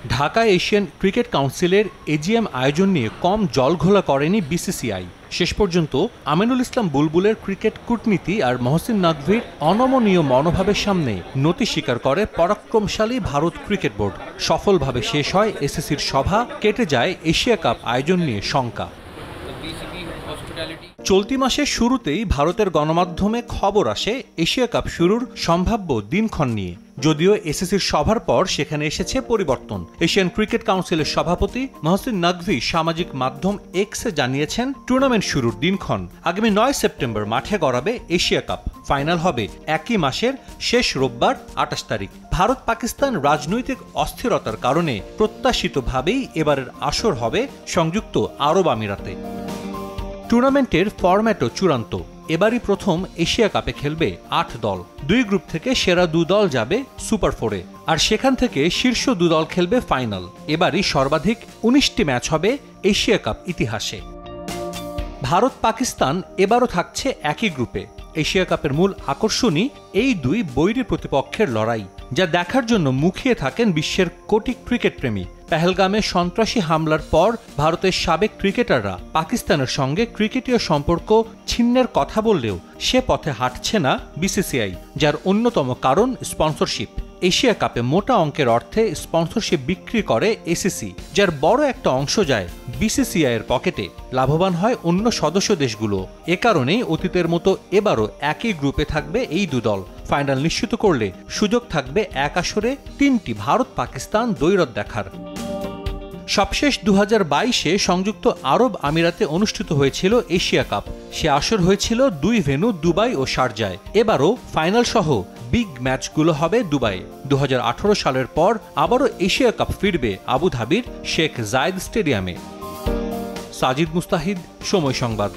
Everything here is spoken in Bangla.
ঢাকা এশিয়ান ক্রিকেট কাউন্সিলের এজিএম আয়োজন নিয়ে কম জলঘোলা করেনি বিসিসিআই। শেষ পর্যন্ত আমিনুল ইসলাম বুলবুলের ক্রিকেট কূটনীতি আর মহসিন নাকভীর অনমনীয় মনোভাবের সামনে নতি স্বীকার করে পরাক্রমশালী ভারত ক্রিকেট বোর্ড। সফলভাবে শেষ হয় এসিসির সভা, কেটে যায় এশিয়া কাপ আয়োজন নিয়ে শঙ্কা। চলতি মাসের শুরুতেই ভারতের গণমাধ্যমে খবর আসে এশিয়া কাপ শুরুর সম্ভাব্য দিনক্ষণ নিয়ে। যদিও এসিসির সভার পর সেখানে এসেছে পরিবর্তন। এশিয়ান ক্রিকেট কাউন্সিলের সভাপতি মহসিন নাকভী সামাজিক মাধ্যম এক্সে জানিয়েছেন, টুর্নামেন্ট শুরুর দিনক্ষণ আগামী 9 সেপ্টেম্বর মাঠে গড়াবে এশিয়া কাপ। ফাইনাল হবে একই মাসের শেষ রোববার 28 তারিখ। ভারত পাকিস্তান রাজনৈতিক অস্থিরতার কারণে প্রত্যাশিতভাবেই এবারের আসর হবে সংযুক্ত আরব আমিরাতে। টুর্নামেন্টের ফরম্যাটও চূড়ান্ত। এবারই প্রথম এশিয়া কাপে খেলবে 8 দল। 2 গ্রুপ থেকে সেরা 2 দল যাবে সুপার 4-এ, আর সেখান থেকে শীর্ষ 2 দল খেলবে ফাইনাল। এবারই সর্বাধিক 19টি ম্যাচ হবে এশিয়া কাপ ইতিহাসে। ভারত পাকিস্তান এবারও থাকছে একই গ্রুপে। এশিয়া কাপের মূল আকর্ষণই এই 2 বৈরী প্রতিপক্ষের লড়াই, যা দেখার জন্য মুখিয়ে থাকেন বিশ্বের কোটি ক্রিকেট প্রেমী। পেহেলগামে সন্ত্রাসী হামলার পর ভারতের সাবেক ক্রিকেটাররা পাকিস্তানের সঙ্গে ক্রিকেটীয় সম্পর্ক ছিন্নের কথা বললেও সে পথে হাঁটছে না বিসিসিআই, যার অন্যতম কারণ স্পন্সরশিপ। এশিয়া কাপে মোটা অঙ্কের অর্থে স্পন্সরশিপ বিক্রি করে এসিসি, যার বড় একটা অংশ যায় বিসিসিআই এর পকেটে। লাভবান হয় অন্য সদস্য দেশগুলো। এ কারণেই অতীতের মতো এবারও একই গ্রুপে থাকবে এই 2 দল। ফাইনাল নিশ্চিত করলে সুযোগ থাকবে এক আসরে 3টি ভারত পাকিস্তান দ্বৈরথ দেখার। সবশেষ 2022-এ সংযুক্ত আরব আমিরাতে অনুষ্ঠিত হয়েছিল এশিয়া কাপ। সে আসর হয়েছিল 2 ভেন্যু, দুবাই ও শারজায়। এবারও ফাইনাল সহ বিগ ম্যাচগুলো হবে দুবাইয়ে। 2018 সালের পর আবারও এশিয়া কাপ ফিরবে আবুধাবির শেখ জায়েদ স্টেডিয়ামে। সাজিদ মুস্তাহিদ, সময় সংবাদ।